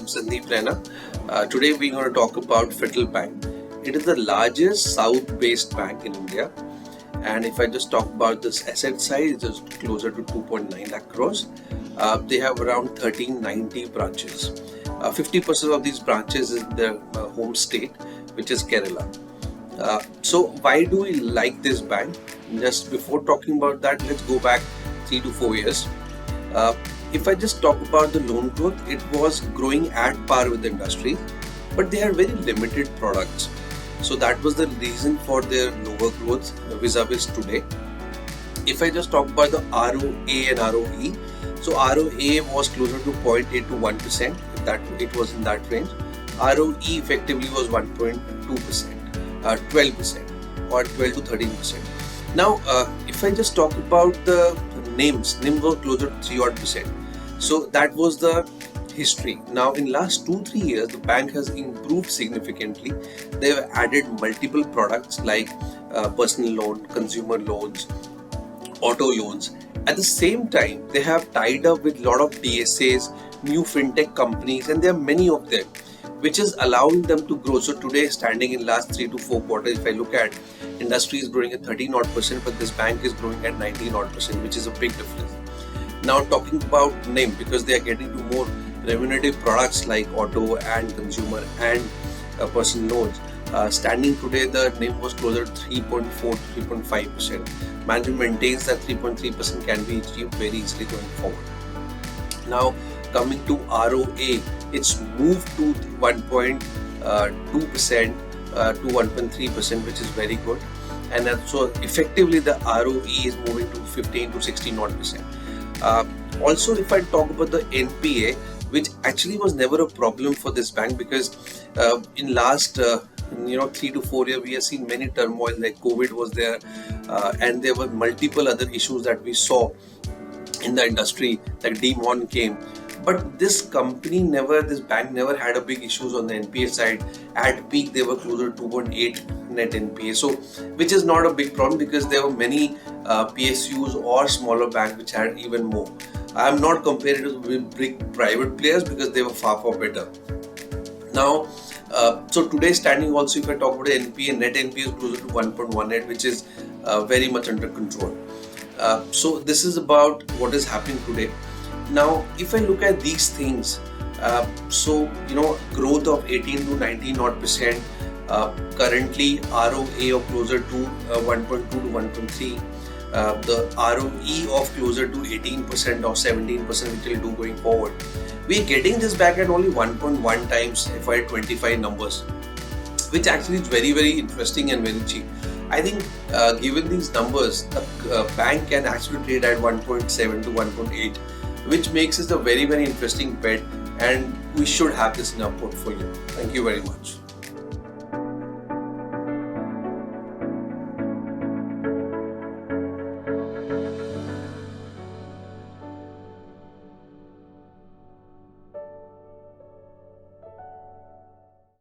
Sandeep, Raina. Today we're going to talk about Federal Bank. It is the largest south-based bank in India. And if I just talk about this asset size, it's closer to 2.9 lakh crores. They have around 1390 branches. 50% of these branches is their home state, which is Kerala. So why do we like this bank? Just before talking about that, let's go back 3 to 4 years. If I just talk about the loan growth, it was growing at par with the industry, but they had very limited products. So that was the reason for their lower growth vis-a-vis today. If I just talk about the ROA and ROE, so ROA was closer to 0.8 to 1%, that it was in that range. ROE effectively was 1.2%, 12% or 12 to 13%. Now, if I just talk about the NIM was closer to 3 odd percent. So that was the history. Now, in last 2-3 years, the bank has improved significantly. They have added multiple products like personal loan, consumer loans, auto loans. At the same time, they have tied up with a lot of DSAs, new fintech companies, and there are many of them, which is allowing them to grow. So today, standing in last 3 to 4 quarters, if I look at industry is growing at 13 odd percent, but this bank is growing at 19 odd percent, which is a big difference. Now talking about NIM, because they are getting to more remunerative products like auto and consumer and personal loans. Standing today, the NIM was closer to 3.4 to 3.5%. Management maintains that 3.3% can be achieved very easily going forward. Now coming to ROA, it's moved to 1.2% to 1.3%, which is very good. And so effectively the ROE is moving to 15 to 16 odd percent. Also, if I talk about the NPA, which actually was never a problem for this bank, because in last 3 to 4 years we have seen many turmoil, like COVID was there, and there were multiple other issues that we saw in the industry, like demon came. But this bank never had a big issues on the NPA side. At peak, they were closer to 2.8 net NPA. So, which is not a big problem, because there were many PSUs or smaller banks which had even more. I am not comparing it with big private players because they were far better. Now, so today standing also, if I talk about the NPA, net NPA is closer to 1.18, which is very much under control. So this is about what is happening today. Now, if I look at these things, growth of 18 to 19 odd percent, currently ROA of closer to 1.2 to 1.3, the ROE of closer to 18% or 17%, which will do going forward. We are getting this back at only 1.1 times FY25 numbers, which actually is very interesting and very cheap. I think given these numbers, the bank can actually trade at 1.7 to 1.8, which makes it a very interesting bet, and we should have this in our portfolio. Thank you very much.